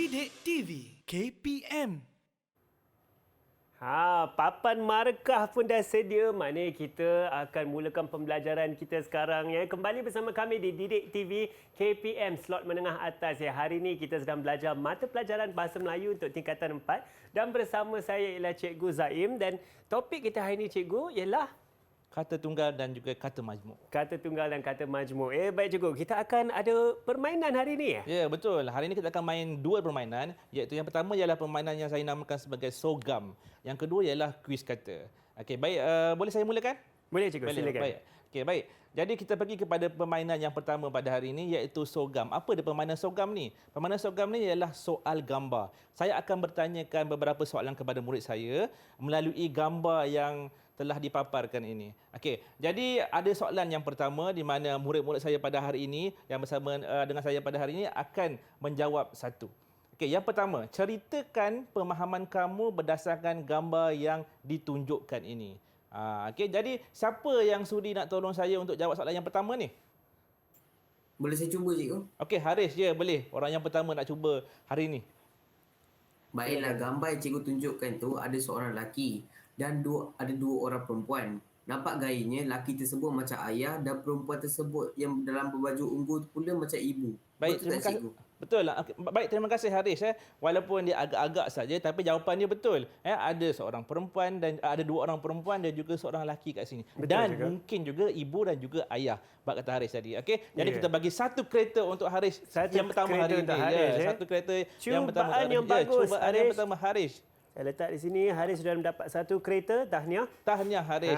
Didik TV KPM. Papan markah pun dah sedia. Maknanya kita akan mulakan pembelajaran kita sekarang ya. Kembali bersama kami di Didik TV KPM slot menengah atas ya. Hari ini kita sedang belajar mata pelajaran Bahasa Melayu untuk tingkatan 4 dan bersama saya ialah Cikgu Zaim dan topik kita hari ini Cikgu ialah kata tunggal dan juga kata majmuk. kata tunggal dan kata majmuk. Baik Cikgu, kita akan ada permainan hari ini ya. Ya, betul. Hari ini kita akan main dua permainan, iaitu yang pertama ialah permainan yang saya namakan sebagai sogam. Yang kedua ialah kuis kata. Okey, baik, boleh saya mulakan? Boleh Cikgu, silakan. Baik. Okey, baik. Jadi kita pergi kepada permainan yang pertama pada hari ini iaitu sogam. Apa dia permainan sogam ni? Permainan sogam ni ialah soal gambar. Saya akan bertanyakan beberapa soalan kepada murid saya melalui gambar yang telah dipaparkan ini. Okey, jadi ada soalan yang pertama di mana murid-murid saya pada hari ini yang bersama dengan saya pada hari ini akan menjawab satu. Okey, yang pertama, ceritakan pemahaman kamu berdasarkan gambar yang ditunjukkan ini. Okey, jadi siapa yang sudi nak tolong saya untuk jawab soalan yang pertama ni? Boleh saya cuba, cikgu? Okey, Haris, ya boleh. Orang yang pertama nak cuba hari ini. Baiklah, gambar yang cikgu tunjukkan tu ada seorang lelaki dan ada dua orang perempuan. Nampak gayanya lelaki tersebut macam ayah dan perempuan tersebut yang dalam berbaju ungu pula macam ibu. Baik, Betul terima tak, kasih. cikgu? Betul lah. Baik, terima kasih Haris. Walaupun dia agak-agak saja, tapi jawapan dia betul. Ada seorang perempuan dan ada dua orang perempuan dan juga seorang lelaki kat sini. Betul dan juga. mungkin juga ibu dan juga ayah. Bak kata Haris tadi. Okey, jadi Ya. kita bagi satu kereta untuk Haris. Satu yang pertama kereta hari ini. untuk Haris, ya. Satu kereta Cubaan yang pertama untuk Haris. yang bagus, Cubaan Haris. yang pertama Haris. Saya letak di sini, Haris sudah mendapat satu kereta, tahniah. Tahniah Haris.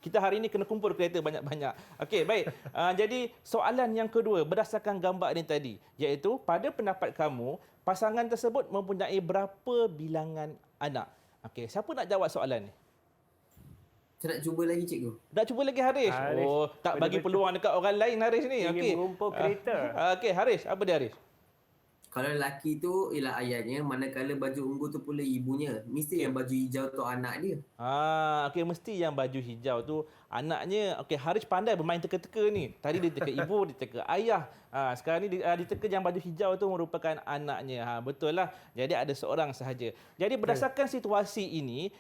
Kita hari ini kena kumpul kereta banyak-banyak. Okey, baik. Jadi soalan yang kedua berdasarkan gambar ini tadi, iaitu pada pendapat kamu pasangan tersebut mempunyai berapa bilangan anak? Okey, siapa nak jawab soalan ni? Saya nak cuba lagi, cikgu. Nak cuba lagi Haris? Haris, Oh, tak bagi betul-betul peluang dekat orang lain Haris ni. ingin Okey. mengumpul kereta. Okey, Haris, apa dia Haris? Kalau lelaki tu ialah ayahnya, manakala baju ungu tu pula ibunya. Mesti yang baju hijau tu anak dia. Okey, mesti yang baju hijau tu anaknya. Okey, Haris pandai bermain teka-teka ni. Tadi dia teka ibu, dia teka ayah. Sekarang ni dia teka yang baju hijau tu merupakan anaknya. Betul lah. Jadi ada seorang sahaja. Jadi berdasarkan situasi ini,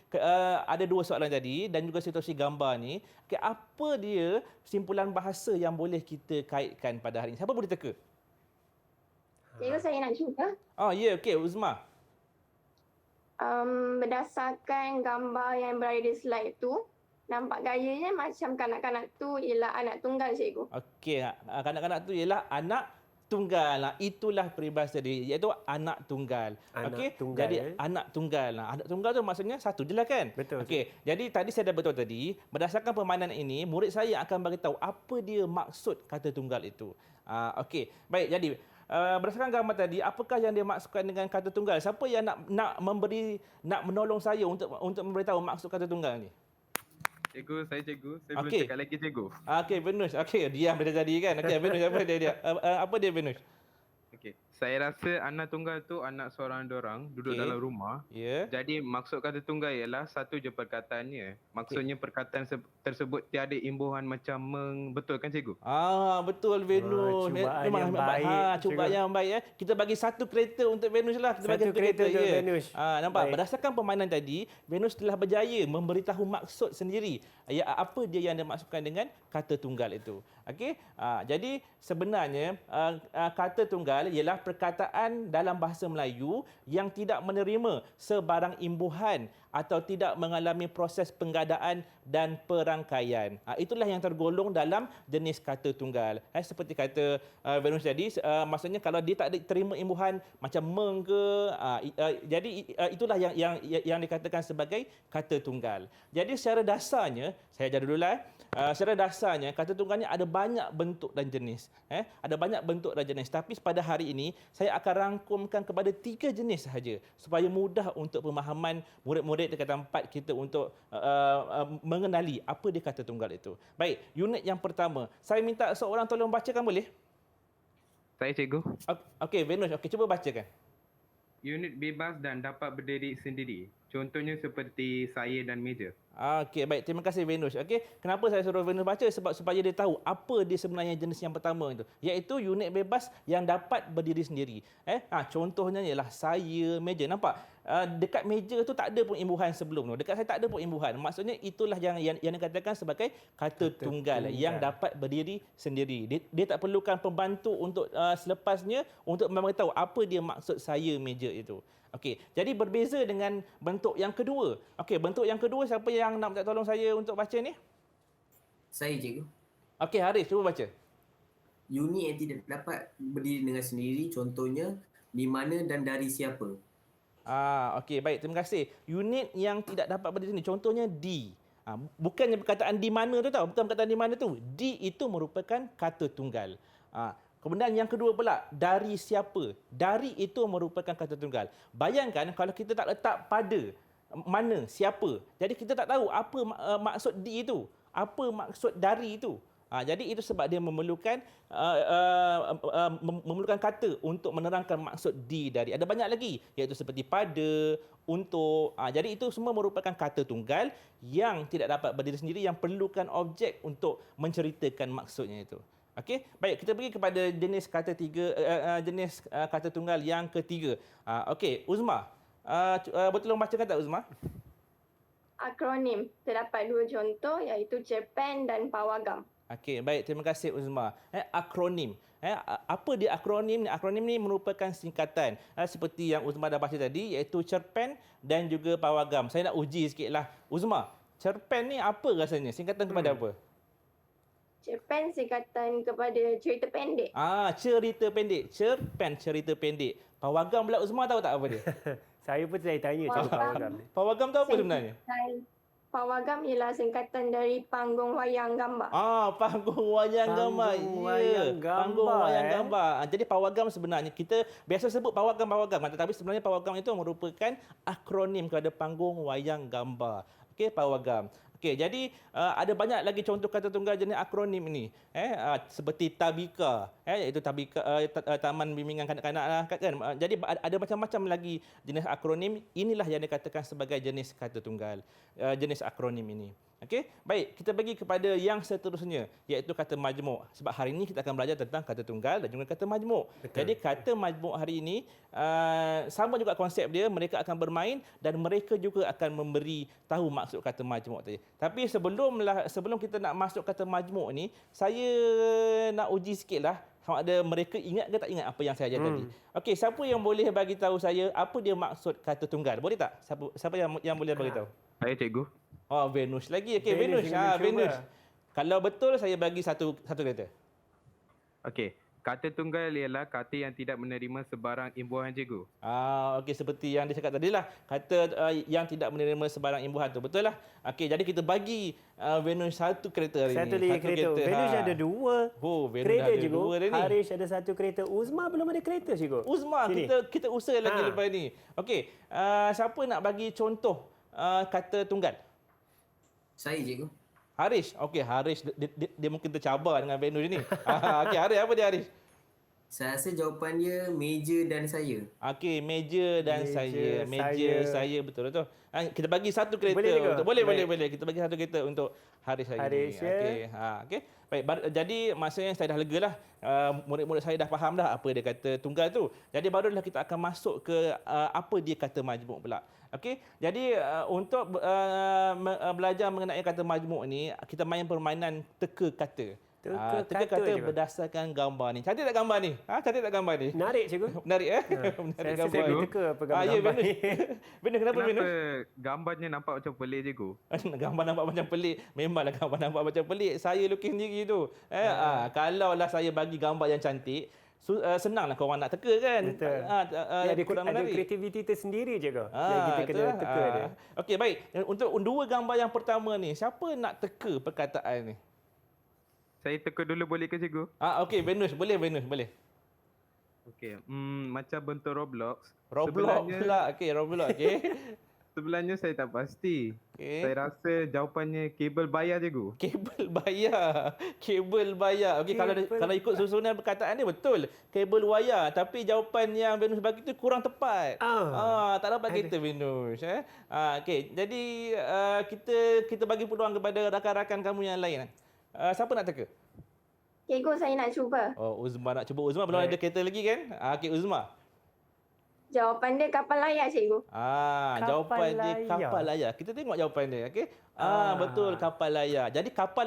ada dua soalan tadi dan juga situasi gambar ni. Okay, apa dia simpulan bahasa yang boleh kita kaitkan pada hari ini? Siapa boleh teka? Cikgu, saya nak cuba. Ya, okey, Uzma. Berdasarkan gambar yang berada di slide tu, nampak gayanya macam kanak-kanak tu ialah anak tunggal, cikgu. Okey, kanak-kanak tu ialah anak tunggal. Itulah peribahasa dia, iaitu anak tunggal. Anak Okey, tunggal, jadi eh? anak tunggal. Anak tunggal tu maksudnya satu je lah kan? Betul. Okey, jadi tadi saya dah betul tadi, berdasarkan permainan ini, murid saya akan beritahu apa dia maksud kata tunggal itu. Okey, baik, jadi berdasarkan gambar tadi, apakah yang dia maksudkan dengan kata tunggal? Siapa yang nak menolong saya untuk memberitahu maksud kata tunggal ni? Cikgu, saya Okey. boleh cakap lagi cikgu. Okey, Venus. Okey, diam dah jadi kan. Okey, Venus, apa dia? Apa dia Venus? Okey. Saya rasa anak tunggal tu anak seorang dorang duduk Okey. dalam rumah. Ya. Jadi maksud kata tunggal ialah satu je perkataannya. Maksudnya perkataan tersebut tiada imbuhan macam betul kan cikgu? Betul Venus. Cubaan yang baik, Cubaan cikgu. yang baik ya. Kita bagi satu kereta untuk Venus lah. Kita bagi Satu kereta untuk ya. Venus. Nampak Baik. berdasarkan permainan tadi, Venus telah berjaya memberitahu maksud sendiri. Ya, apa dia yang dimaksudkan dengan kata tunggal itu. Okey. Jadi sebenarnya kata tunggal ialah perkataan dalam bahasa Melayu yang tidak menerima sebarang imbuhan atau tidak mengalami proses penggadaan dan perangkaian. Itulah yang tergolong dalam jenis kata tunggal. Seperti kata Venus tadi, maksudnya kalau dia tak terima imbuhan macam meng ke, jadi itulah yang dikatakan sebagai kata tunggal. Jadi secara dasarnya, saya ajar dulu lah. Secara dasarnya kata tunggal ni ada banyak bentuk dan jenis. Ada banyak bentuk dan jenis. Tapi pada hari ini saya akan rangkumkan kepada 3 jenis sahaja supaya mudah untuk pemahaman murid-murid tingkatan 4 kita untuk mengenali apa dia kata tunggal itu. Baik, unit yang pertama. Saya minta seorang tolong bacakan boleh? Saya cikgu. Okey, Venus. Okey, cuba bacakan. Unit bebas dan dapat berdiri sendiri. Contohnya seperti saya dan meja. Okey, baik. Terima kasih Venus. Okey, kenapa saya suruh Venus baca? Sebab supaya dia tahu apa dia sebenarnya jenis yang pertama itu, iaitu unit bebas yang dapat berdiri sendiri. Contohnya ialah saya, meja. Nampak? Dekat meja tu tak ada pun imbuhan sebelum tu. Dekat saya tak ada pun imbuhan. Maksudnya itulah yang dikatakan sebagai kata tunggal yang dapat berdiri sendiri. Dia tak perlukan pembantu untuk selepasnya untuk memberitahu apa dia maksud saya meja itu. Okey, jadi berbeza dengan bentuk yang kedua. Okey, bentuk yang kedua siapa yang nak minta tolong saya untuk baca ni? Saya cikgu. Okey, Haris cuba baca. Unit yang tidak dapat berdiri dengan sendiri contohnya di mana dan dari siapa. Okey, baik, terima kasih. Unit yang tidak dapat berdiri sendiri contohnya di. Bukannya perkataan di mana tu tahu, bukan perkataan di mana tu. Di itu merupakan kata tunggal. Kemudian yang kedua pula, dari siapa? Dari itu merupakan kata tunggal. Bayangkan kalau kita tak letak pada mana, siapa. Jadi kita tak tahu apa maksud di itu. Apa maksud dari itu. Jadi itu sebab dia memerlukan memerlukan kata untuk menerangkan maksud di dari. Ada banyak lagi, iaitu seperti pada, untuk. Jadi itu semua merupakan kata tunggal yang tidak dapat berdiri sendiri, yang perlukan objek untuk menceritakan maksudnya itu. Okey, baik, kita pergi kepada jenis kata kata tunggal yang ketiga. Okey, Uzma. Tolong bacakan tak Uzma? Akronim. Terdapat 2 contoh iaitu cerpen dan pawagam. Okey, baik, terima kasih Uzma. Akronim. Apa dia akronim ni? Akronim ni merupakan singkatan seperti yang Uzma dah baca tadi, iaitu cerpen dan juga pawagam. Saya nak uji sikitlah. Uzma, cerpen ni apa rasanya? Singkatan kepada apa? Cerpen singkatan kepada cerita pendek. Cerita pendek. Cerpen, cerita pendek. Pawagam pula Uzma tahu tak apa dia? Saya pun saya tanya macam pawagam ni. Pawagam tu apa sebenarnya? Pawagam ialah singkatan dari panggung wayang gambar. Panggung wayang gambar. Wayang gambar, Panggung wayang gambar. Jadi pawagam sebenarnya kita biasa sebut pawagam, tetapi sebenarnya pawagam itu merupakan akronim kepada panggung wayang gambar. Okey, pawagam. Okey, jadi ada banyak lagi contoh kata tunggal jenis akronim ini. Seperti Tabika, iaitu Tabika Taman Bimbingan Kanak-kanak lah, kan. Jadi ada macam-macam lagi jenis akronim. Inilah yang dikatakan sebagai jenis kata tunggal, jenis akronim ini. Okey, baik, kita pergi kepada yang seterusnya, iaitu kata majmuk. Sebab hari ini kita akan belajar tentang kata tunggal dan juga kata majmuk. Jadi kata majmuk hari ini sama juga konsep dia, mereka akan bermain dan mereka juga akan memberi tahu maksud kata majmuk tadi. Tapi sebelum kita nak masuk kata majmuk ni, saya nak uji sikitlah sama ada mereka ingat ke tak ingat apa yang saya ajar tadi. Okey, siapa yang boleh bagi tahu saya apa dia maksud kata tunggal? Boleh tak? Siapa yang boleh bagi tahu? Saya cikgu. Venus lagi. Okey, Venus. Venus. Kalau betul saya bagi satu kereta. Okey. Kata tunggal ialah kata yang tidak menerima sebarang imbuhan cikgu. Okey, seperti yang dia cakap tadi lah. Kata yang tidak menerima sebarang imbuhan tu. Betul lah. Okey, jadi kita bagi Venus satu kereta hari Satu ni. lagi kereta. Venus ada 2 Venus kereta ada cikgu. 2 dah ni. Haris ada 1 kereta. Uzma belum ada kereta cikgu. Uzma, Sini. kita usaha lagi lepas ni. Okey, siapa nak bagi contoh kata tunggal? Saya cikgu. Haris. Okey, Haris dia mungkin tercabar dengan Venus ni. Okey, Haris apa dia Haris? Saya rasa jawapan dia meja dan saya. Okey, meja dan saya. Meja, saya, betul. Kita bagi satu kereta. Boleh ke? Boleh. Kita bagi satu kereta untuk Haris hari Haris, ini. Okey. Okey. Baik, jadi maksudnya saya dah lega lah. Murid-murid saya dah faham dah apa dia kata tunggal tu. Jadi barulah kita akan masuk ke apa dia kata majmuk pula. Okey. Jadi untuk belajar mengenai kata majmuk ni, kita main permainan teka kata. Teka kata berdasarkan gambar ni. Cantik tak gambar ni? Cantik tak gambar ni? Menarik cikgu. Menarik Saya Menarik rasa saya boleh teka apa gambar Venus. ni. Venus, kenapa Venus? Gambarnya nampak macam pelik cikgu? Gambar nampak macam pelik. Memanglah gambar nampak macam pelik. Saya lukis sendiri tu. Kalaulah saya bagi gambar yang cantik, senanglah korang nak teka kan. Betul. Ada kreativiti tersendiri cikgu. Yang kita kena teka dia. Okey, baik. Untuk 2 gambar yang pertama ni, siapa nak teka perkataan ni? Saya teka dulu boleh ke cikgu? Okey, Venus. Boleh. Okey. Macam bentuk Roblox. Roblox pula. Okey, Roblox. Okey. Sebenarnya saya tak pasti. Okey. Saya rasa jawapannya kabel bayar cikgu. Kabel bayar. Kabel bayar. Okey, kalau ikut susunan perkataan ni betul. Kabel wayar. Tapi jawapan yang Venus bagi tu kurang tepat. Tak dapat kita Venus. Okey, jadi kita bagi peluang kepada rakan-rakan kamu yang lain. Siapa nak teka? Cikgu, saya nak cuba. Oh, Uzma nak cuba. Uzma belum ada kereta lagi kan? Okey, Uzma. Jawapan dia kapal layar, cikgu. Kapal Jawapan dia layar. kapal layar. Kita tengok jawapan dia, okey? Betul, kapal layar. Jadi kapal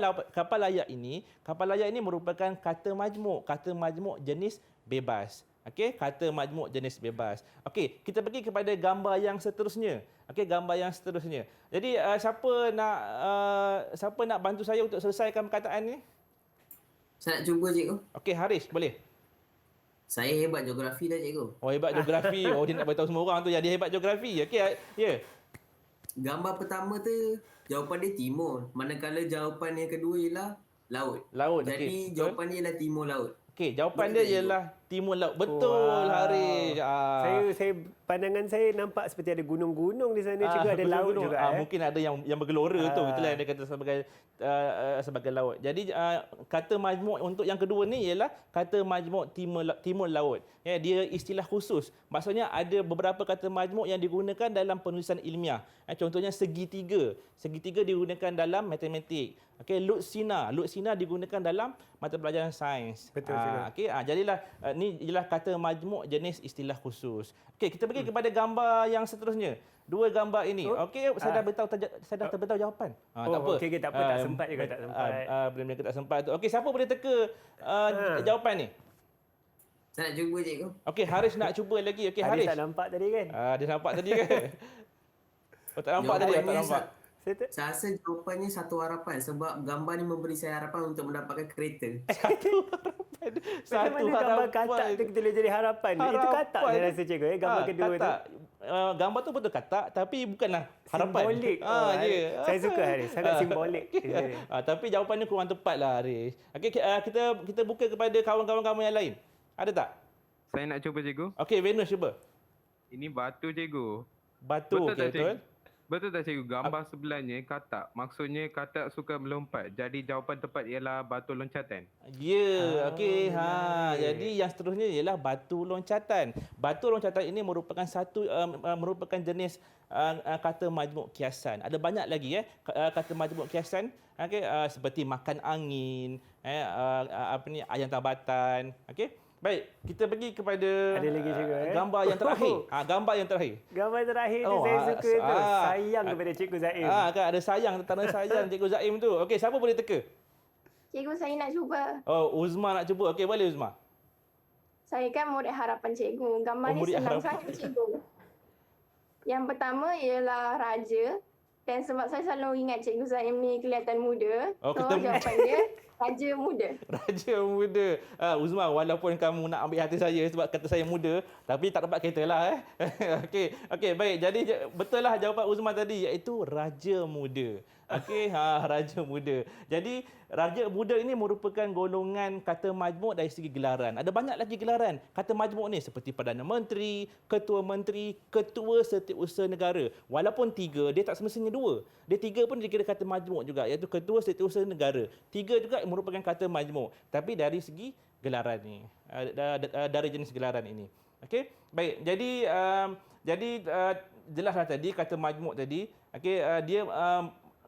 layar ini merupakan kata majmuk. Kata majmuk jenis bebas. Okey, kata majmuk jenis bebas. Okey, kita pergi kepada gambar yang seterusnya. Okey, gambar yang seterusnya. Jadi siapa nak bantu saya untuk selesaikan perkataan ni? Saya nak cuba cikgu. Okey, Haris, boleh? Saya hebat geografi dah cikgu. Oh, hebat geografi. Oh, dia nak beritahu semua orang tu yang dia hebat geografi. Okey, ya. Gambar pertama tu jawapan dia timur. Manakala jawapan yang kedua ialah laut. Laut, Jadi okey. jawapan dia ialah timur laut. Okey, jawapan Betul dia tak, cikgu? ialah timur laut. Betul, Wah. Haris. Pandangan saya nampak seperti ada gunung-gunung di sana, cikgu, ada laut betul-betul. juga. Mungkin ada yang bergelora tu. Itulah yang dia kata sebagai laut. Jadi kata majmuk untuk yang kedua ni ialah kata majmuk timur laut. Ya, dia istilah khusus. Maksudnya ada beberapa kata majmuk yang digunakan dalam penulisan ilmiah. Contohnya segitiga. Segitiga digunakan dalam matematik. Okey, Lutsina digunakan dalam mata pelajaran sains. Betul, cikgu. Okey, jadilah ni ialah kata majmuk jenis istilah khusus. Okey, kita pergi kepada gambar yang seterusnya. Dua gambar ini. Okey, saya dah beritahu jawapan. Tak apa. Okey, tak apa, tak sempat juga, tak sempat. Benda tak sempat tu. Okey, siapa boleh teka jawapan ni? Saya nak cuba cikgu. Okey, Haris nak cuba lagi. Okey, Haris Haris. tak nampak tadi kan? Dia nampak tadi kan? Oh, tak nampak tadi, tak nampak. Saya rasa jawapannya satu harapan sebab gambar ni memberi saya harapan untuk mendapatkan kereta. Satu harapan. Macam mana gambar katak tu kita boleh jadi harapan? Itu katak saya rasa, cikgu. Gambar kedua tu. katak. Gambar tu betul katak tapi bukanlah harapan. Simbolik. Ya. Saya suka, Haris. Sangat simbolik. Tapi jawapannya kurang tepat lah, Haris. Okey, kita buka kepada kawan-kawan kamu yang lain. Ada tak? Saya nak cuba cikgu. Okey, Venus cuba. Ini batu cikgu. Batu, Betul okey, tak, betul. cikgu? Betul tak cikgu? Gambar sebelahnya katak. Maksudnya katak suka melompat. Jadi jawapan tepat ialah batu loncatan. Ya, okey. menarik. Jadi yang seterusnya ialah batu loncatan. Batu loncatan ini merupakan merupakan jenis kata majmuk kiasan. Ada banyak lagi kata majmuk kiasan. Okey, seperti makan angin, ayam tabatan. Okey. Baik, kita pergi kepada Ada lagi juga, gambar yang terakhir. Gambar yang terakhir. Gambar terakhir tu Oh, saya suka tu. ah, Sayang kepada Cikgu Zaim. Kan ada sayang, tanda sayang Cikgu Zaim tu. Okey, siapa boleh teka? Cikgu, saya nak cuba. Oh, Uzma nak cuba. Okey, boleh Uzma. Saya kan murid harapan cikgu. Gambar Oh, ni murid senang harapan. sangat, cikgu. Yang pertama ialah raja. Dan sebab saya selalu ingat Cikgu Zaim ni kelihatan muda. Oh, so, kita jawapan dia raja muda. Raja muda. Uzma, walaupun kamu nak ambil hati saya sebab kata saya muda, tapi tak dapat kereta lah. Okey, baik. Jadi betul lah jawapan Uzma tadi, iaitu raja muda. Okey, raja muda. Jadi raja muda ini merupakan golongan kata majmuk dari segi gelaran. Ada banyak lagi gelaran kata majmuk ni seperti Perdana Menteri, Ketua Setiausaha Negara. Walaupun tiga, dia tak semestinya dua. Dia tiga pun dikira kata majmuk juga, iaitu Ketua Setiausaha Negara. Tiga juga merupakan kata majmuk. Tapi dari segi gelaran ni, dari jenis gelaran ini. Okey, baik. Jadi jelaslah tadi kata majmuk tadi. Okey, dia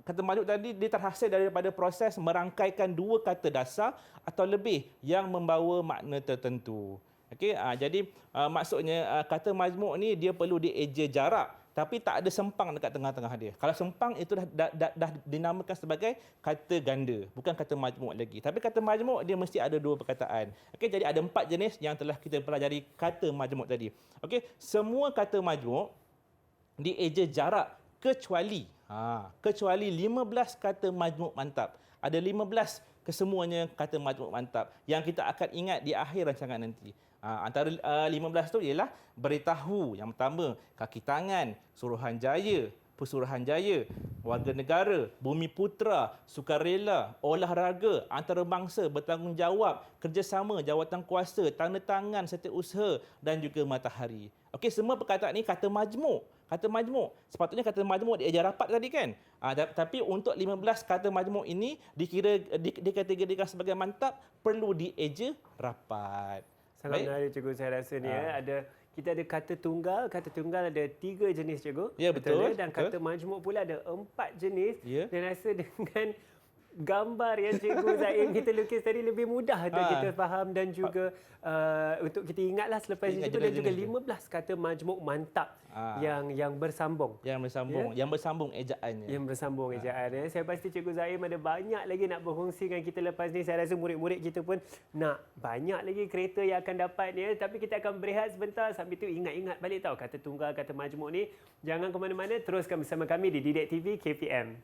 kata majmuk tadi dia terhasil daripada proses merangkaikan dua kata dasar atau lebih yang membawa makna tertentu. Okey, jadi maksudnya kata majmuk ni dia perlu dieja jarak tapi tak ada sempang dekat tengah-tengah dia. Kalau sempang itu dah dinamakan sebagai kata ganda, bukan kata majmuk lagi. Tapi kata majmuk dia mesti ada dua perkataan. Okey, jadi ada 4 jenis yang telah kita pelajari kata majmuk tadi. Okey, semua kata majmuk dieja jarak kecuali 15 kata majmuk mantap. Ada 15 kesemuanya kata majmuk mantap yang kita akan ingat di akhir rancangan nanti. Antara 15 tu ialah beritahu, yang pertama, kaki tangan, Suruhanjaya, Pesuruhanjaya, Warga Negara, Bumi Putera, Sukarela, Olahraga, Antarabangsa, Bertanggungjawab, Kerjasama, Jawatan Kuasa, Tanda Tangan, Setiausaha dan juga Matahari. Okey, semua perkataan ini kata majmuk. Kata majmuk. Sepatutnya kata majmuk dieja rapat tadi kan. Tapi untuk 15 kata majmuk ini dikategorikan sebagai mantap, perlu dieja rapat. Sangat Baik. menarik cikgu, saya rasa ni kita ada kata tunggal ada 3 jenis cikgu. Ya, betul, Dan betul. kata majmuk pula ada 4 jenis. Ya. Dan rasa dengan gambar yang cikgu Zaim kita lukis tadi lebih mudah untuk kita faham dan juga untuk kita ingatlah selepas ini Ingat juga, dan juga jenis-jenis dia. 15 kata majmuk mantap yang bersambung. Yang bersambung ejaannya. Yang bersambung ejaan. Saya pasti Cikgu Zaim ada banyak lagi nak berkongsi dengan kita lepas ni. Saya rasa murid-murid kita pun nak banyak lagi kereta yang akan dapat ni. Tapi kita akan berehat sebentar. Sambil tu ingat-ingat balik tahu kata tunggal, kata majmuk ni. Jangan ke mana-mana. Teruskan bersama kami di Didik TV KPM.